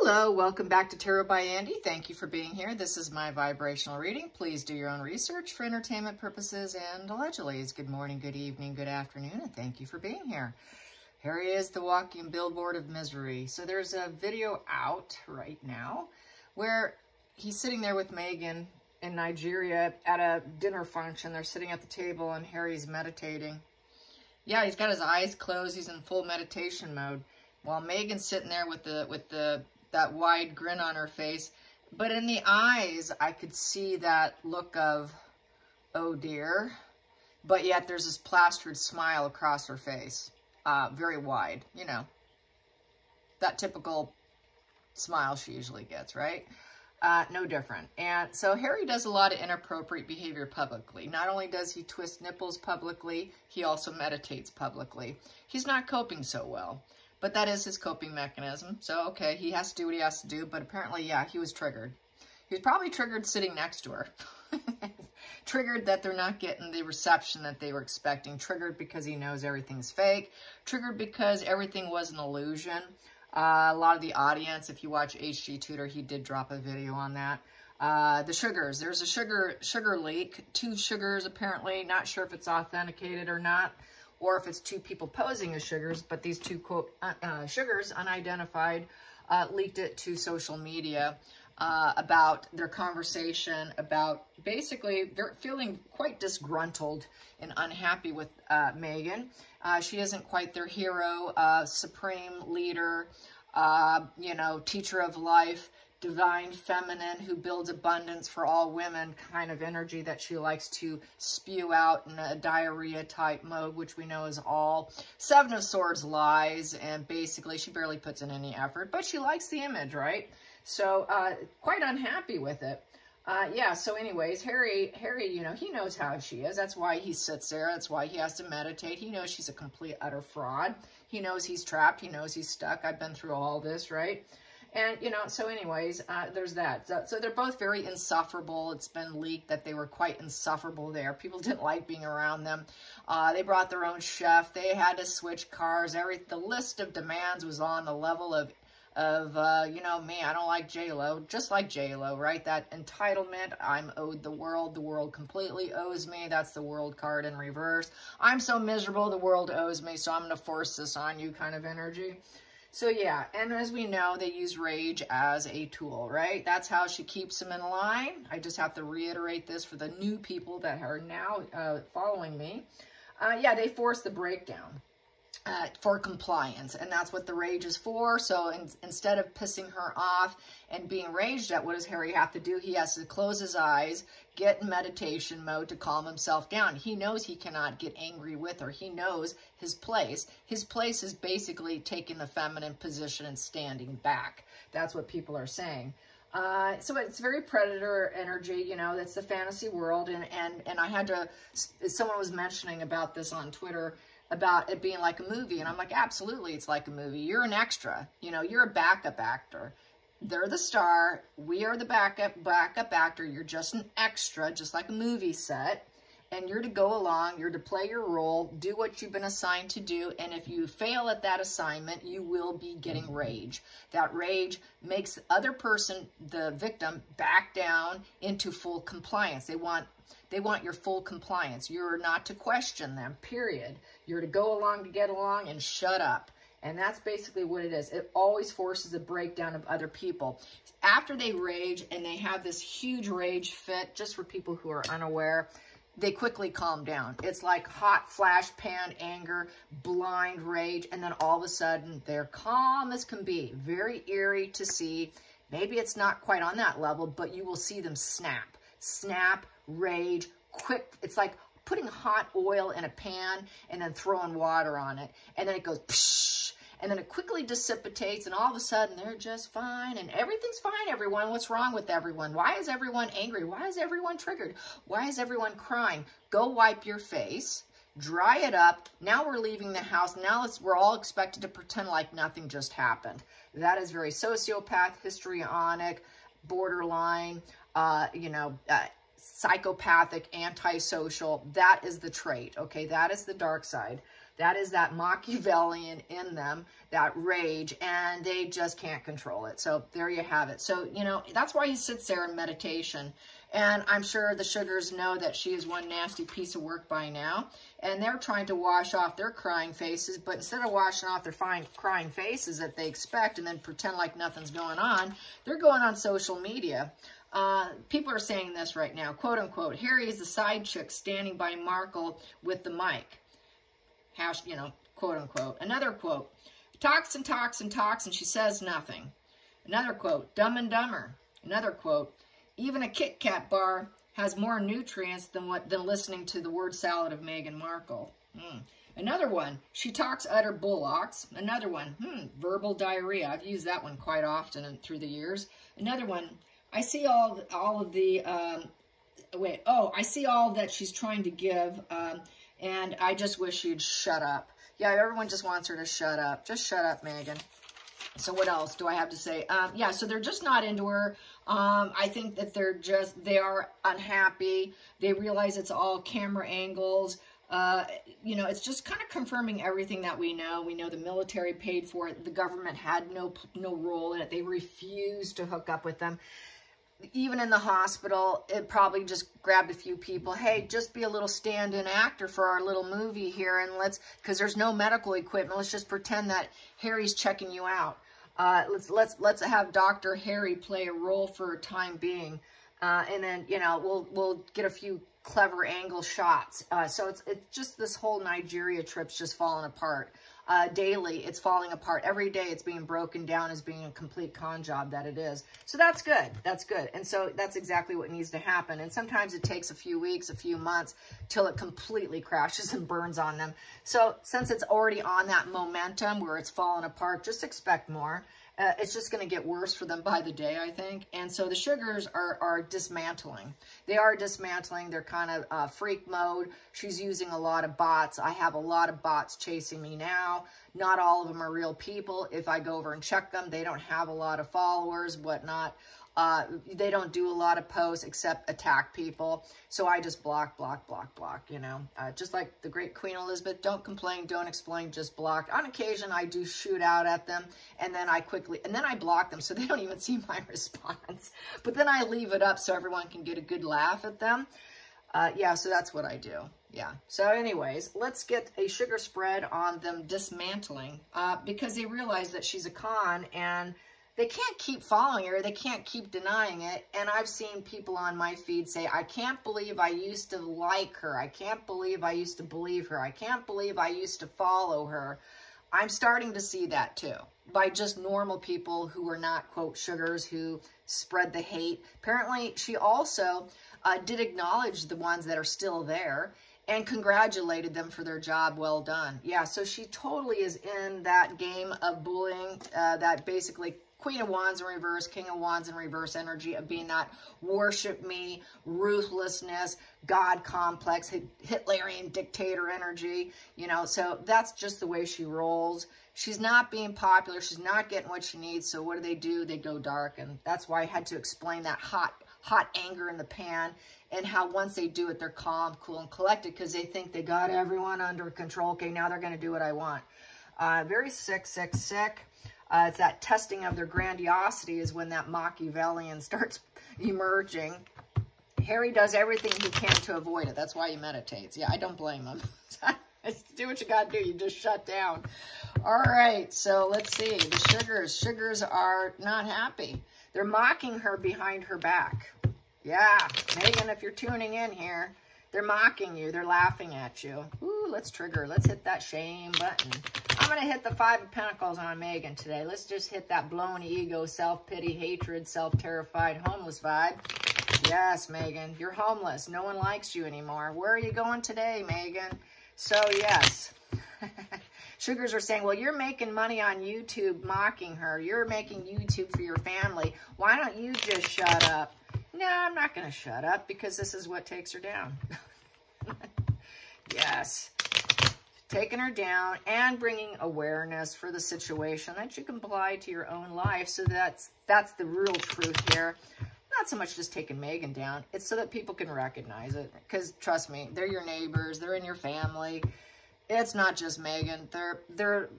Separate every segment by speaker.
Speaker 1: Hello, welcome back to Tarot by Andy. Thank you for being here. This is my vibrational reading. Please do your own research for entertainment purposes and allegedly. Good morning, good evening, good afternoon, and thank you for being here. Here he is, the walking billboard of misery. So there's a video out right now where he's sitting there with Megan in Nigeria at a dinner function. They're sitting at the table and Harry's meditating. Yeah, he's got his eyes closed. He's in full meditation mode. While Megan's sitting there with that wide grin on her face. But in the eyes, I could see that look of, oh dear. But yet there's this plastered smile across her face. Very wide, you know. That typical smile she usually gets, right? No different. And so Harry does a lot of inappropriate behavior publicly. Not only does he twist nipples publicly, he also meditates publicly. He's not coping so well. But that is his coping mechanism. So, okay, he has to do what he has to do. But apparently, yeah, he was triggered. He was probably triggered sitting next to her. Triggered that they're not getting the reception that they were expecting. Triggered because he knows everything's fake. Triggered because everything was an illusion. A lot of the audience, if you watch HG Tutor, he did drop a video on that. The sugars. There's a sugar leak. 2 sugars, apparently. Not sure if it's authenticated or not, or if it's 2 people posing as sugars, but these 2 quote sugars, unidentified, leaked it to social media about their conversation about basically they're feeling quite disgruntled and unhappy with Megan. She isn't quite their hero, supreme leader, you know, teacher of life, divine feminine who builds abundance for all women kind of energy that she likes to spew out in a diarrhea type mode, which we know is all 7 of Swords lies, and basically she barely puts in any effort, but she likes the image, right? So quite unhappy with it. Yeah, so anyways, Harry, you know, he knows how she is. That's why he sits there. That's why he has to meditate. He knows she's a complete, utter fraud. He knows he's trapped. He knows he's stuck. I've been through all this, right? And, you know, so anyways, there's that. So they're both very insufferable. It's been leaked that they were quite insufferable there. People didn't like being around them. They brought their own chef. They had to switch cars. The list of demands was on the level of you know, me, I don't like J-Lo, just like J-Lo, right? That entitlement, I'm owed the world completely owes me. That's the world card in reverse. I'm so miserable, the world owes me, so I'm going to force this on you kind of energy. So yeah, and as we know, they use rage as a tool, right? That's how she keeps them in line. I just have to reiterate this for the new people that are now following me. Yeah, they force the breakdown for compliance, and that's what the rage is for. So instead of pissing her off and being raged at, what does Harry have to do? He has to close his eyes, get in meditation mode to calm himself down. He knows he cannot get angry with her. He knows his place. His place is basically taking the feminine position and standing back. That's what people are saying. So it's very predator energy, you know, that's the fantasy world. And I had to, someone was mentioning about this on Twitter, about it being like a movie. And I'm like, absolutely, it's like a movie. You're an extra. You know, you're a backup actor. They're the star. We are the backup actor. You're just an extra, just like a movie set. And you're to go along. You're to play your role, do what you've been assigned to do. And if you fail at that assignment, you will be getting rage. That rage makes the other person, the victim, back down into full compliance. They want your full compliance. You're not to question them, period. You're to go along to get along and shut up. And that's basically what it is. It always forces a breakdown of other people. After they rage and they have this huge rage fit, just for people who are unaware, they quickly calm down. It's like hot flash pan anger, blind rage, and then all of a sudden they're calm as can be. Very eerie to see. Maybe it's not quite on that level, but you will see them snap. Snap, rage, quick. It's like putting hot oil in a pan and then throwing water on it. And then it goes psh, and then it quickly dissipates, and all of a sudden they're just fine, and everything's fine, everyone. What's wrong with everyone? Why is everyone angry? Why is everyone triggered? Why is everyone crying? Go wipe your face. Dry it up. Now we're leaving the house. Now we're all expected to pretend like nothing just happened. That is very sociopath, histrionic, borderline, you know, psychopathic, antisocial. That is the trait, okay? That is the dark side. That is that Machiavellian in them, that rage, and they just can't control it. So there you have it. So, you know, that's why he sits there in meditation. And I'm sure the Sugars know that she is one nasty piece of work by now. And they're trying to wash off their crying faces. But instead of washing off their fine crying faces that they expect and then pretend like nothing's going on, they're going on social media. People are saying this right now, quote unquote, Harry is the side chick standing by Markle with the mic. You know, quote unquote. Another quote, talks and talks and talks and she says nothing. Another quote, Dumb and Dumber. Another quote, even a Kit Kat bar has more nutrients than listening to the word salad of Meghan Markle. Another one, she talks utter bullocks. Another one, verbal diarrhea. I've used that one quite often through the years. Another one, I see all of the, I see all that she's trying to give, and I just wish she'd shut up. Yeah, everyone just wants her to shut up. Just shut up, Meghan. So what else do I have to say? Yeah, so they're just not into her. I think that they are unhappy. They realize it's all camera angles. You know, it's just kind of confirming everything that we know. We know the military paid for it. The government had no role in it. They refused to hook up with them. Even in the hospital, it probably just grabbed a few people. Hey, just be a little stand-in actor for our little movie here, and because there's no medical equipment, let's just pretend that Harry's checking you out. Let's have Dr. Harry play a role for a time being, and then, you know, we'll get a few clever angle shots. So it's just this whole Nigeria trip's just falling apart. Daily, it's falling apart. Every day it's being broken down as being a complete con job that it is. So that's good. That's good. And so that's exactly what needs to happen. And sometimes it takes a few weeks, a few months, till it completely crashes and burns on them. So since it's already on that momentum where it's falling apart, just expect more. It's just going to get worse for them by the day, I think. And so the Sugars are dismantling. They are dismantling. They're kind of freak mode. She's using a lot of bots. I have a lot of bots chasing me now. Not all of them are real people. If I go over and check them, they don't have a lot of followers, whatnot. They don't do a lot of posts except attack people. So I just block, you know. Just like the great Queen Elizabeth, don't complain, don't explain, just block. On occasion, I do shoot out at them, and then I block them so they don't even see my response. But then I leave it up so everyone can get a good laugh at them. Yeah, so that's what I do. Yeah. So anyways, let's get a sugar spread on them dismantling because they realize that she's a con and they can't keep following her. They can't keep denying it. And I've seen people on my feed say, I can't believe I used to like her. I can't believe I used to believe her. I can't believe I used to follow her. I'm starting to see that too, by just normal people who are not, quote, Sugars, who spread the hate. Apparently, she also did acknowledge the ones that are still there and congratulated them for their job well done. Yeah, so she totally is in that game of bullying, that basically Queen of Wands in reverse, King of Wands in reverse energy of being that worship me, ruthlessness, God complex, Hitlerian dictator energy, you know, so that's just the way she rolls. She's not being popular. She's not getting what she needs. So what do? They go dark. And that's why I had to explain that hot anger in the pan and how once they do it, they're calm, cool, and collected because they think they got everyone under control. Okay, now they're going to do what I want. Very sick. It's that testing of their grandiosity is when that Machiavellian starts emerging. Harry does everything he can to avoid it. That's why he meditates. Yeah, I don't blame him. Do what you got to do. You just shut down. All right, so let's see. The Sugars are not happy. They're mocking her behind her back. Yeah, Meghan, if you're tuning in here, they're mocking you. They're laughing at you. Ooh, let's trigger. Let's hit that shame button. I'm going to hit the 5 of Pentacles on Meghan today. Let's just hit that blown ego, self-pity, hatred, self-terrified, homeless vibe. Yes, Meghan, you're homeless. No one likes you anymore. Where are you going today, Meghan? So, yes. Sugars are saying, well, you're making money on YouTube mocking her. You're making YouTube for your family. Why don't you just shut up? No, I'm not going to shut up because this is what takes her down. Yes. Taking her down and bringing awareness for the situation that you can apply to your own life. So that's the real truth here. Not so much just taking Meghan down. It's so that people can recognize it. Because trust me, they're your neighbors. They're in your family. It's not just Megan. They're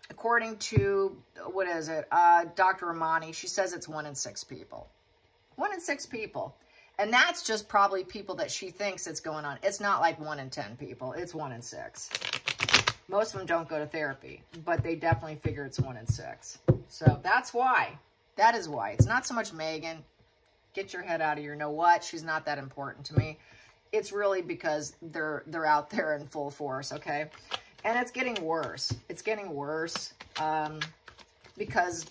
Speaker 1: according to, what is it, Dr. Ramani, she says it's 1 in 6 people. 1 in 6 people. And that's just probably people that she thinks it's going on. It's not like 1 in 10 people. It's 1 in 6. Most of them don't go to therapy, but they definitely figure it's 1 in 6. So that's why. That is why. It's not so much Megan. Get your head out of your know what. She's not that important to me. It's really because they're out there in full force, okay? And it's getting worse. It's getting worse because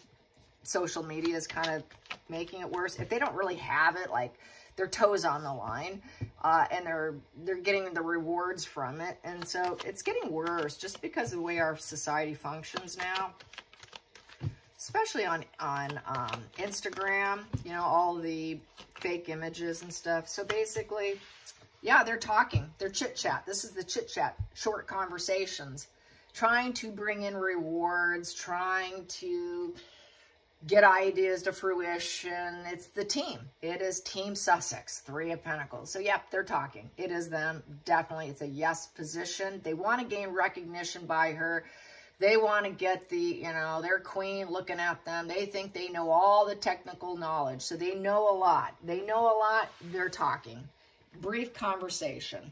Speaker 1: social media is kind of making it worse. If they don't really have it, like their toes on the line, and they're getting the rewards from it. And so it's getting worse just because of the way our society functions now, especially on Instagram, you know, all the fake images and stuff. So basically, yeah, they're talking. They're chit-chat. This is the chit-chat, short conversations, trying to bring in rewards, trying to get ideas to fruition. It's the team. It is Team Sussex, 3 of Pentacles. So, yep, they're talking. It is them. Definitely, it's a yes position. They want to gain recognition by her. They want to get the, you know, their queen looking at them. They think they know all the technical knowledge. So they know a lot. They know a lot. They're talking. Brief conversation.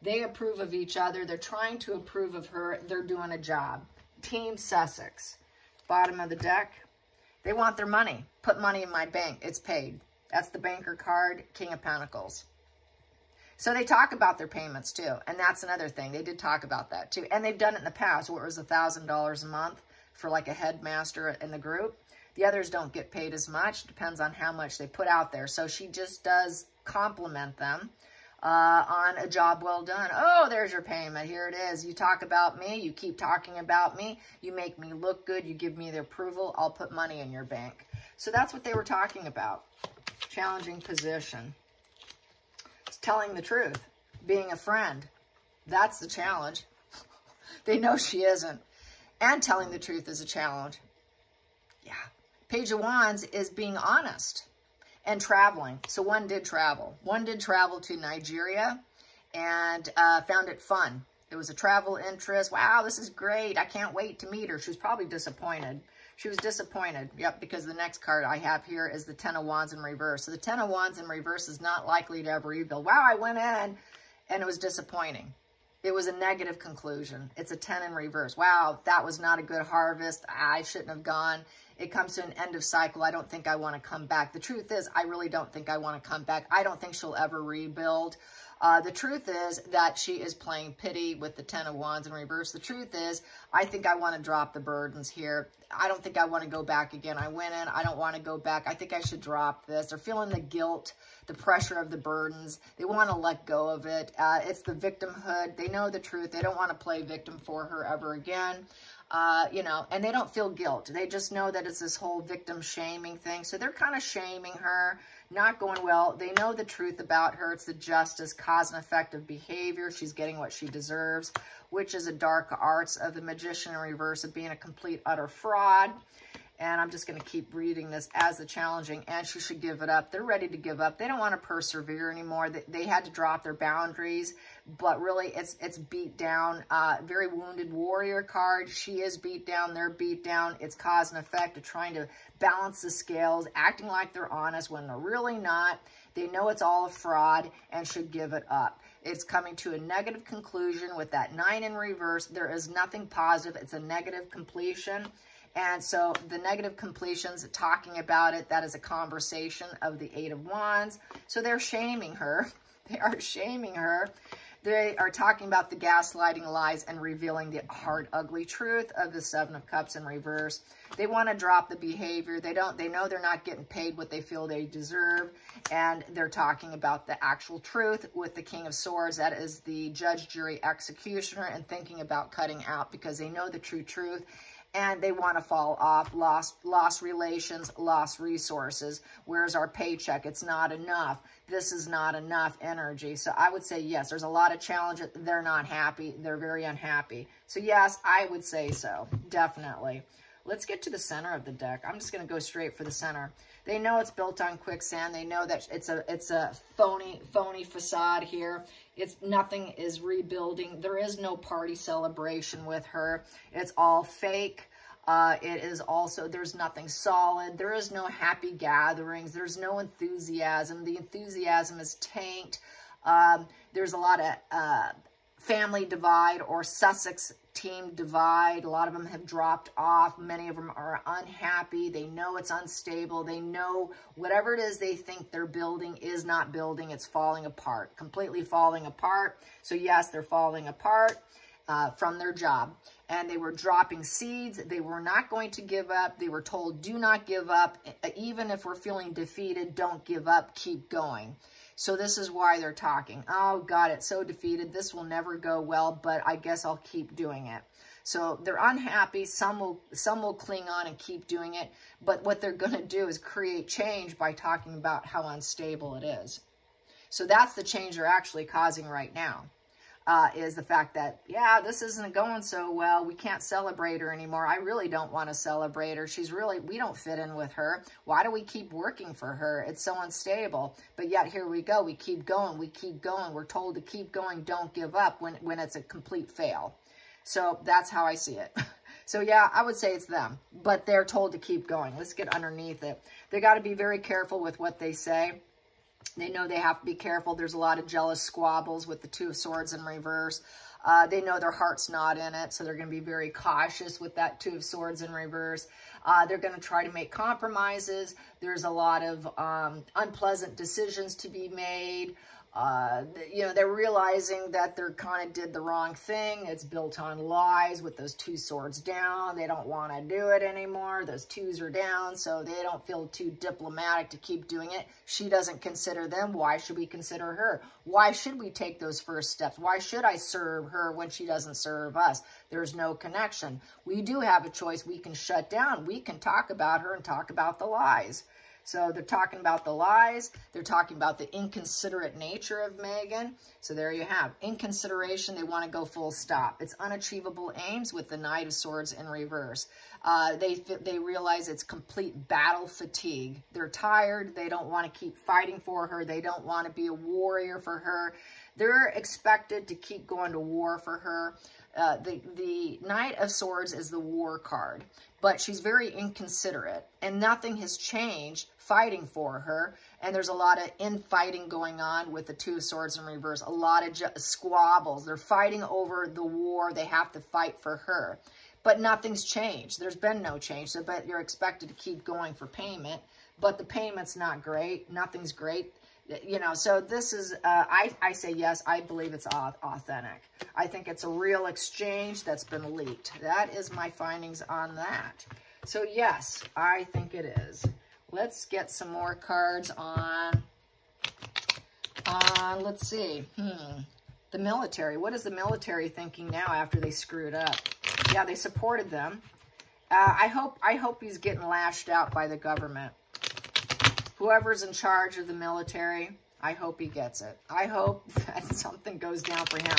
Speaker 1: They approve of each other. They're trying to approve of her. They're doing a job. Team Sussex. Bottom of the deck. They want their money. Put money in my bank. It's paid. That's the banker card. King of Pentacles. So they talk about their payments too. And that's another thing. They did talk about that too. And they've done it in the past where it was $1,000 a month for like a headmaster in the group. The others don't get paid as much. Depends on how much they put out there. So she just does compliment them on a job well done. Oh, there's your payment. Here it is. You talk about me. You keep talking about me. You make me look good. You give me the approval. I'll put money in your bank. So that's what they were talking about. Challenging position. It's telling the truth. Being a friend. That's the challenge. They know she isn't. And telling the truth is a challenge. Yeah. Page of Wands is being honest. And traveling. So one did travel. One did travel to Nigeria and found it fun. It was a travel interest. Wow, this is great. I can't wait to meet her. She was probably disappointed. She was disappointed. Yep, because the next card I have here is the 10 of Wands in reverse. So the 10 of Wands in reverse is not likely to ever rebuild. Wow, I went in and it was disappointing. It was a negative conclusion. It's a 10 in reverse. Wow, that was not a good harvest. I shouldn't have gone. It comes to an end of cycle. I don't think I want to come back. The truth is, I really don't think I want to come back. I don't think she'll ever rebuild. The truth is that she is playing pity with the 10 of Wands in reverse. The truth is, I think I want to drop the burdens here. I don't think I want to go back again. I went in. I don't want to go back. I think I should drop this. They're feeling the guilt, the pressure of the burdens. They want to let go of it. It's the victimhood. They know the truth. They don't want to play victim for her ever again. You know, and they don't feel guilt. They just know that it's this whole victim shaming thing. So they're kind of shaming her, not going well. They know the truth about her. It's the justice, cause and effect of behavior. She's getting what she deserves, which is a dark arts of the Magician in reverse of being a complete, utter fraud. And I'm just going to keep reading this as the challenging, and she should give it up. They're ready to give up. They don't want to persevere anymore. They had to drop their boundaries, but really it's beat down. Very wounded warrior card. She is beat down. They're beat down. It's cause and effect of trying to balance the scales, acting like they're honest when they're really not. They know it's all a fraud and should give it up. It's coming to a negative conclusion with that 9 in reverse. There is nothing positive. It's a negative completion. And so the negative completions, talking about it, that is a conversation of the 8 of Wands. So they're shaming her. They are shaming her. They are talking about the gaslighting, lies, and revealing the hard, ugly truth of the 7 of Cups in reverse. They want to drop the behavior. They know they're not getting paid what they feel they deserve. And they're talking about the actual truth with the King of Swords. That is the judge, jury, executioner, and thinking about cutting out because they know the true truth. And they want to fall off, lost relations, lost resources. Where's our paycheck? It's not enough. This is not enough energy. So I would say, yes, there's a lot of challenges. They're not happy. They're very unhappy. So yes, I would say so, definitely. Let's get to the center of the deck. I'm just going to go straight for the center. They know it's built on quicksand. They know that it's a phony facade here. Nothing is rebuilding. There is no party celebration with her. It's all fake. It is also, there's nothing solid. There is no happy gatherings. There's no enthusiasm. The enthusiasm is tanked. There's a lot of family divide or Sussex team divide. A lot of them have dropped off. Many of them are unhappy. They know it's unstable. They know whatever it is they think they're building is not building. It's falling apart, completely falling apart. So yes, they're falling apart from their job. And they were dropping seeds. They were not going to give up. They were told, do not give up. Even if we're feeling defeated, don't give up. Keep going. So this is why they're talking. Oh, God, it's so defeated. This will never go well, but I guess I'll keep doing it. So they're unhappy. Some will cling on and keep doing it. But what they're going to do is create change by talking about how unstable it is. So that's the change they're actually causing right now. Is the fact that, yeah, this isn't going so well. We can't celebrate her anymore. I really don't want to celebrate her. We don't fit in with her. Why do we keep working for her? It's so unstable. But yet here we go. We keep going. We keep going. We're told to keep going. Don't give up when it's a complete fail. So that's how I see it. So yeah, I would say it's them, but they're told to keep going. Let's get underneath it. They got to be very careful with what they say. They know they have to be careful. There's a lot of jealous squabbles with the Two of Swords in reverse. They know their heart's not in it, so they're going to be very cautious with that Two of Swords in reverse. They're going to try to make compromises. There's a lot of unpleasant decisions to be made. You know, they're realizing that they're kind of did the wrong thing. It's built on lies with those two swords down. They don't want to do it anymore. Those twos are down, so they don't feel too diplomatic to keep doing it. She doesn't consider them. Why should we consider her? Why should we take those first steps? Why should I serve her when she doesn't serve us? There's no connection. We do have a choice. We can shut down. We can talk about her and talk about the lies. So they're talking about the lies. They're talking about the inconsiderate nature of Megan. So there you have. In consideration, they want to go full stop. It's unachievable aims with the Knight of Swords in reverse. They realize it's complete battle fatigue. They're tired. They don't want to keep fighting for her. They don't want to be a warrior for her. They're expected to keep going to war for her. The Knight of Swords is the war card, but she's very inconsiderate, and nothing has changed fighting for her, and there's a lot of infighting going on with the Two of Swords in reverse, a lot of squabbles. They're fighting over the war. They have to fight for her, but nothing's changed. There's been no change, so but you're expected to keep going for payment, but the payment's not great. Nothing's great. You know, so this is, I say yes, I believe it's authentic. I think it's a real exchange that's been leaked. That is my findings on that. So yes, I think it is. Let's get some more cards on let's see, the military. What is the military thinking now after they screwed up? Yeah, they supported them. I hope he's getting lashed out by the government. Whoever's in charge of the military, I hope he gets it. I hope that something goes down for him.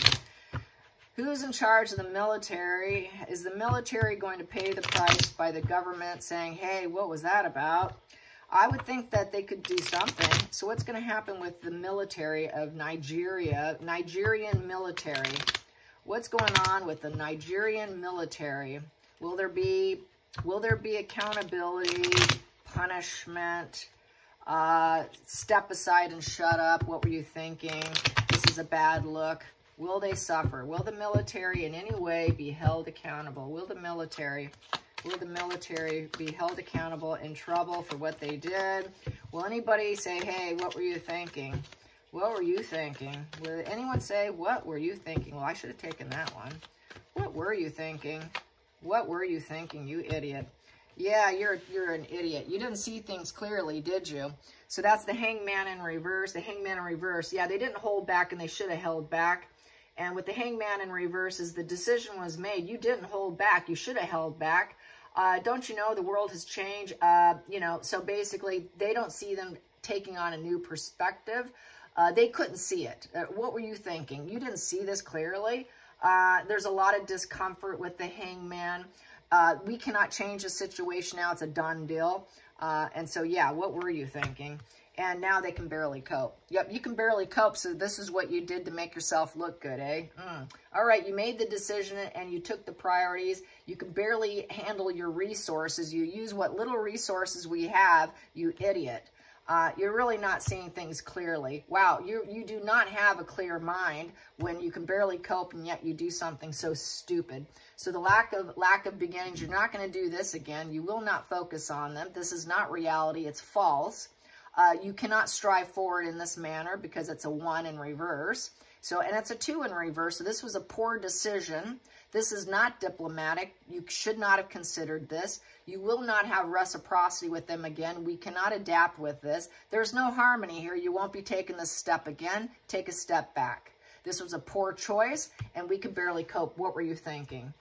Speaker 1: Who's in charge of the military? Is the military going to pay the price by the government saying, hey, what was that about? I would think that they could do something. So what's going to happen with the military of Nigeria, Nigerian military? What's going on with the Nigerian military? Will there be accountability, punishment? Step aside and shut up. What were you thinking? This is a bad look. Will they suffer? Will the military in any way be held accountable? Will the military be held accountable, in trouble for what they did? Will anybody say, hey, what were you thinking? What were you thinking? Will anyone say, what were you thinking? Well, I should have taken that one. What were you thinking? What were you thinking, you idiot? Yeah, you're an idiot. You didn't see things clearly, did you? So that's the Hangman in reverse. The Hangman in reverse. Yeah, they didn't hold back, and they should have held back. And with the Hangman in reverse, is the decision was made. You didn't hold back. You should have held back. Don't you know the world has changed? You know, so basically, they don't see them taking on a new perspective. They couldn't see it. What were you thinking? You didn't see this clearly. There's a lot of discomfort with the Hangman. We cannot change the situation now. It's a done deal. And so, yeah, what were you thinking? And now they can barely cope. Yep, you can barely cope, so this is what you did to make yourself look good, eh? All right, you made the decision and you took the priorities. You can barely handle your resources. You use what little resources we have, you idiot. You're really not seeing things clearly. Wow, you do not have a clear mind when you can barely cope and yet you do something so stupid. So the lack of beginnings, you're not going to do this again. You will not focus on them. This is not reality. It's false. You cannot strive forward in this manner because it's a 1 in reverse. So, and it's a 2 in reverse. So this was a poor decision. This is not diplomatic. You should not have considered this. You will not have reciprocity with them again. We cannot adapt with this. There's no harmony here. You won't be taking this step again. Take a step back. This was a poor choice, and we could barely cope. What were you thinking?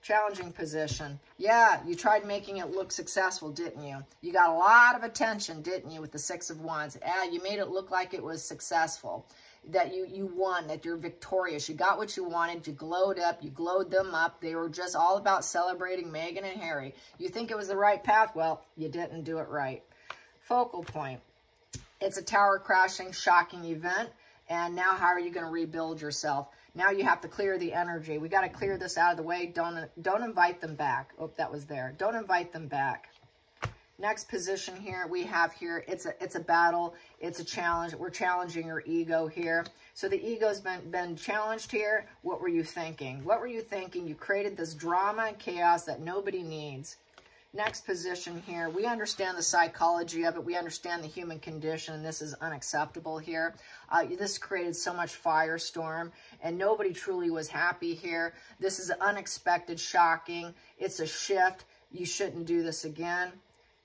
Speaker 1: Challenging position. Yeah, you tried making it look successful, didn't you? You got a lot of attention, didn't you, with the 6 of Wands? You made it look like it was successful, that you won, that you're victorious. You got what you wanted. You glowed up. You glowed them up. They were just all about celebrating Meghan and Harry. You think it was the right path? Well, you didn't do it right. Focal point. It's a tower crashing, shocking event. And now how are you going to rebuild yourself? Now you have to clear the energy. We got to clear this out of the way. Don't invite them back. Oh, that was there. Don't invite them back. Next position here, we have here, it's a battle, it's a challenge. We're challenging your ego here. So the ego's been challenged here. What were you thinking? What were you thinking? You created this drama and chaos that nobody needs. Next position here, we understand the psychology of it. We understand the human condition, and this is unacceptable here. This created so much firestorm, and nobody truly was happy here. This is unexpected, shocking. It's a shift. You shouldn't do this again.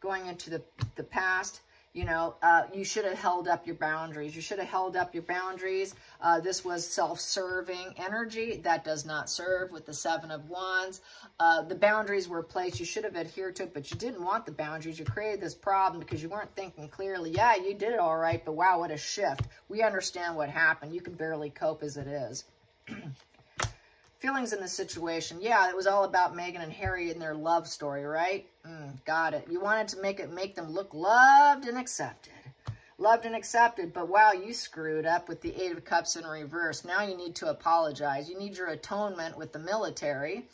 Speaker 1: Going into the past, you know, you should have held up your boundaries. You should have held up your boundaries. This was self-serving energy. That does not serve with the 7 of Wands. The boundaries were placed. You should have adhered to it, but you didn't want the boundaries. You created this problem because you weren't thinking clearly. Yeah, you did it all right, but wow, what a shift. We understand what happened. You can barely cope as it is. Feelings in the situation. Yeah, it was all about Meghan and Harry and their love story, right? Got it. You wanted to make them look loved and accepted. Loved and accepted, but wow, you screwed up with the 8 of Cups in reverse. Now you need to apologize. You need your atonement with the military.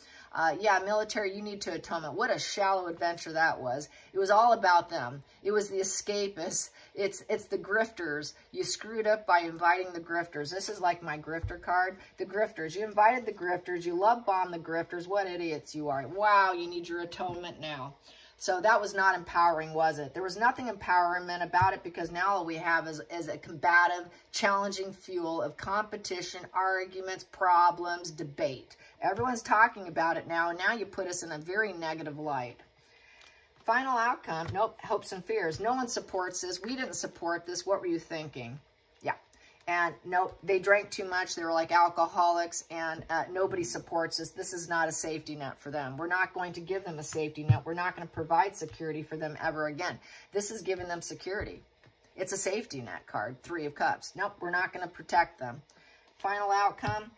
Speaker 1: Yeah, military, you need to atonement. What a shallow adventure that was. It was all about them. It was the escapists. It's the grifters. You screwed up by inviting the grifters. This is like my grifter card. The grifters. You invited the grifters. You love bombed the grifters. What idiots you are. Wow, you need your atonement now. So that was not empowering, was it? There was nothing empowerment about it because now all we have is a combative, challenging fuel of competition, arguments, problems, debate. Everyone's talking about it now, and now you put us in a very negative light. Final outcome, nope, hopes and fears. No one supports this. We didn't support this. What were you thinking? Yeah. And nope, they drank too much. They were like alcoholics, and nobody supports this. This is not a safety net for them. We're not going to give them a safety net. We're not going to provide security for them ever again. This is giving them security. It's a safety net card, 3 of Cups. Nope, we're not going to protect them. Final outcome.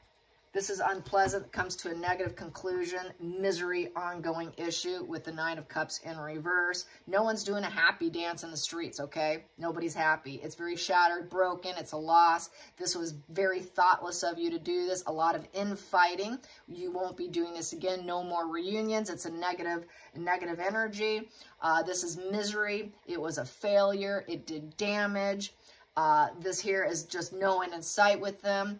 Speaker 1: This is unpleasant, comes to a negative conclusion, misery, ongoing issue with the 9 of Cups in reverse. No one's doing a happy dance in the streets, okay? Nobody's happy. It's very shattered, broken. It's a loss. This was very thoughtless of you to do this. A lot of infighting. You won't be doing this again. No more reunions. It's a negative energy. This is misery. It was a failure. It did damage. This here is just no end in sight with them.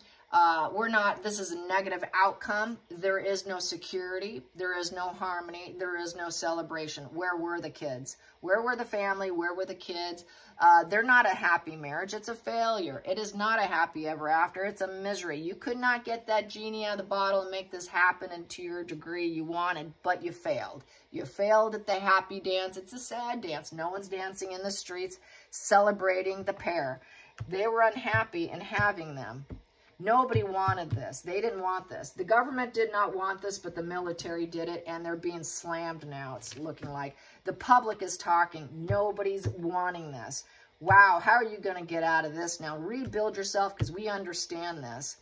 Speaker 1: This is a negative outcome. There is no security. There is no harmony. There is no celebration. Where were the kids? Where were the family? Where were the kids? They're not a happy marriage. It's a failure. It is not a happy ever after. It's a misery. You could not get that genie out of the bottle and make this happen and to your degree you wanted, but you failed. You failed at the happy dance. It's a sad dance. No one's dancing in the streets celebrating the pair. They were unhappy in having them. Nobody wanted this. They didn't want this. The government did not want this, but the military did it, and they're being slammed now, it's looking like. The public is talking. Nobody's wanting this. Wow, how are you going to get out of this now? Rebuild yourself, because we understand this.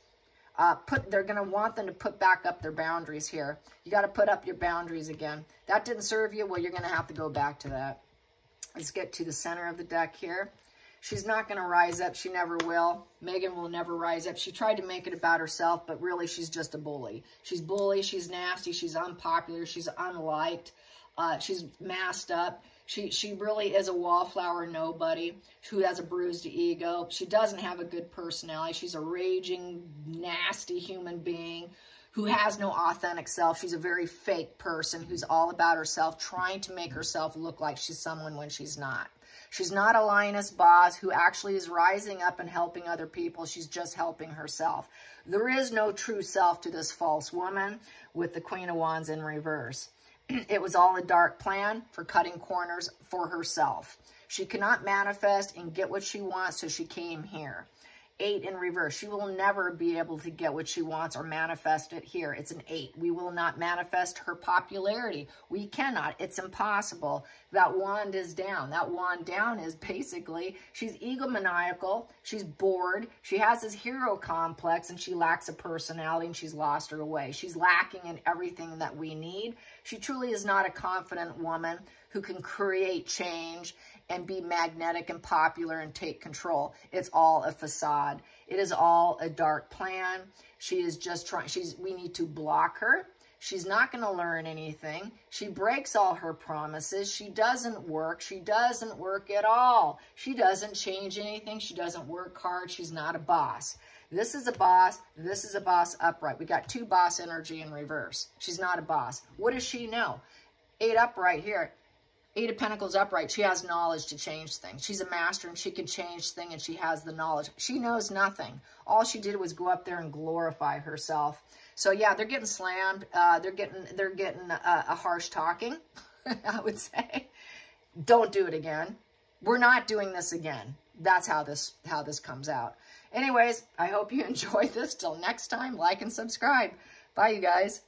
Speaker 1: They're going to want them to put back up their boundaries here. You got to put up your boundaries again. That didn't serve you. Well, you're going to have to go back to that. Let's get to the center of the deck here. She's not going to rise up. She never will. Megan will never rise up. She tried to make it about herself, but really she's just a bully. She's bully. She's nasty. She's unpopular. She's unliked. She's masked up. She really is a wallflower nobody who has a bruised ego. She doesn't have a good personality. She's a raging, nasty human being who has no authentic self. She's a very fake person who's all about herself, trying to make herself look like she's someone when she's not. She's not a lioness boss who actually is rising up and helping other people. She's just helping herself. There is no true self to this false woman with the Queen of Wands in reverse. It was all a dark plan for cutting corners for herself. She cannot manifest and get what she wants, so she came here. 8 in reverse. She will never be able to get what she wants or manifest it here. It's an 8. We will not manifest her popularity. We cannot. It's impossible. That wand is down. That wand down is basically, she's egomaniacal. She's bored. She has this hero complex, and she lacks a personality, and she's lost her way. She's lacking in everything that we need. She truly is not a confident woman who can create change and be magnetic and popular and take control. It's all a facade. It is all a dark plan. She is just trying, we need to block her. She's not going to learn anything. She breaks all her promises. She doesn't work. She doesn't work at all. She doesn't change anything. She doesn't work hard. She's not a boss. This is a boss. This is a boss upright. We got 2 boss energy in reverse. She's not a boss. What does she know? 8 upright here. 8 of Pentacles upright. She has knowledge to change things. She's a master and she can change things, and she has the knowledge. She knows nothing. All she did was go up there and glorify herself. So yeah, they're getting slammed. They're getting a harsh talking, I would say. Don't do it again. We're not doing this again. That's how this comes out. Anyways, I hope you enjoyed this. Till next time, like and subscribe. Bye, you guys.